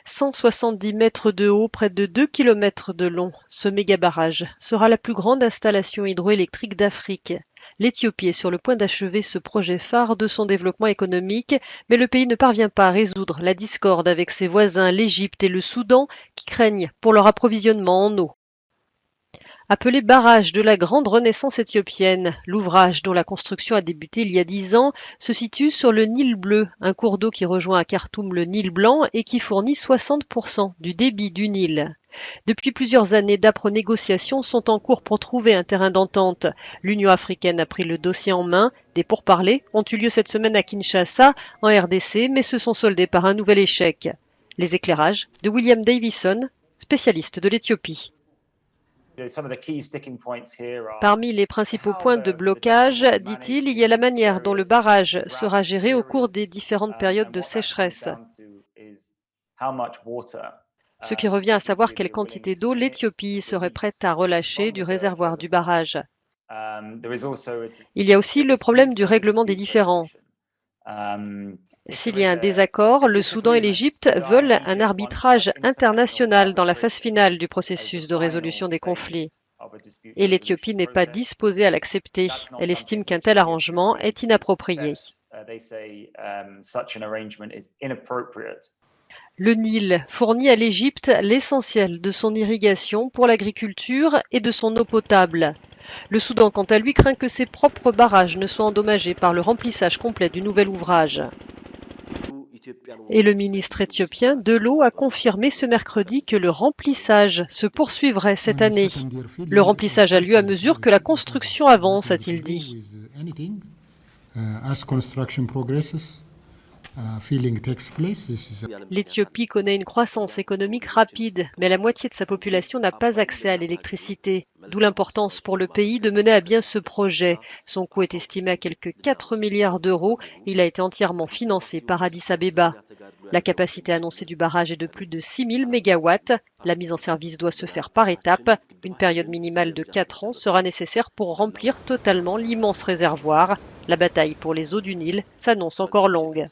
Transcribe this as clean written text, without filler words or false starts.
170 mètres de haut, près de 2 kilomètres de long, ce méga-barrage sera la plus grande installation hydroélectrique d'Afrique. L'Éthiopie est sur le point d'achever ce projet phare de son développement économique, mais le pays ne parvient pas à résoudre la discorde avec ses voisins, l'Égypte et le Soudan, qui craignent pour leur approvisionnement en eau. Appelé barrage de la Grande Renaissance éthiopienne, l'ouvrage, dont la construction a débuté il y a 10 ans, se situe sur le Nil Bleu, un cours d'eau qui rejoint à Khartoum le Nil Blanc et qui fournit 60% du débit du Nil. Depuis plusieurs années, d'âpres négociations sont en cours pour trouver un terrain d'entente. L'Union africaine a pris le dossier en main. Des pourparlers ont eu lieu cette semaine à Kinshasa, en RDC, mais se sont soldés par un nouvel échec. Les éclairages de William Davison, spécialiste de l'Éthiopie. Parmi les principaux points de blocage, dit-il, il y a la manière dont le barrage sera géré au cours des différentes périodes de sécheresse. Ce qui revient à savoir quelle quantité d'eau l'Éthiopie serait prête à relâcher du réservoir du barrage. Il y a aussi le problème du règlement des différends. S'il y a un désaccord, le Soudan et l'Égypte veulent un arbitrage international dans la phase finale du processus de résolution des conflits. Et l'Éthiopie n'est pas disposée à l'accepter. Elle estime qu'un tel arrangement est inapproprié. Le Nil fournit à l'Égypte l'essentiel de son irrigation pour l'agriculture et de son eau potable. Le Soudan, quant à lui, craint que ses propres barrages ne soient endommagés par le remplissage complet du nouvel ouvrage. Et le ministre éthiopien de l'eau a confirmé ce mercredi que le remplissage se poursuivrait cette année. Le remplissage a lieu à mesure que la construction avance, a-t-il dit. L'Éthiopie connaît une croissance économique rapide, mais la moitié de sa population n'a pas accès à l'électricité, d'où l'importance pour le pays de mener à bien ce projet. Son coût est estimé à quelques 4 milliards d'euros. Il a été entièrement financé par Addis Abeba. La capacité annoncée du barrage est de plus de 6000 mégawatts. La mise en service doit se faire par étapes. Une période minimale de 4 ans sera nécessaire pour remplir totalement l'immense réservoir. La bataille pour les eaux du Nil s'annonce encore longue.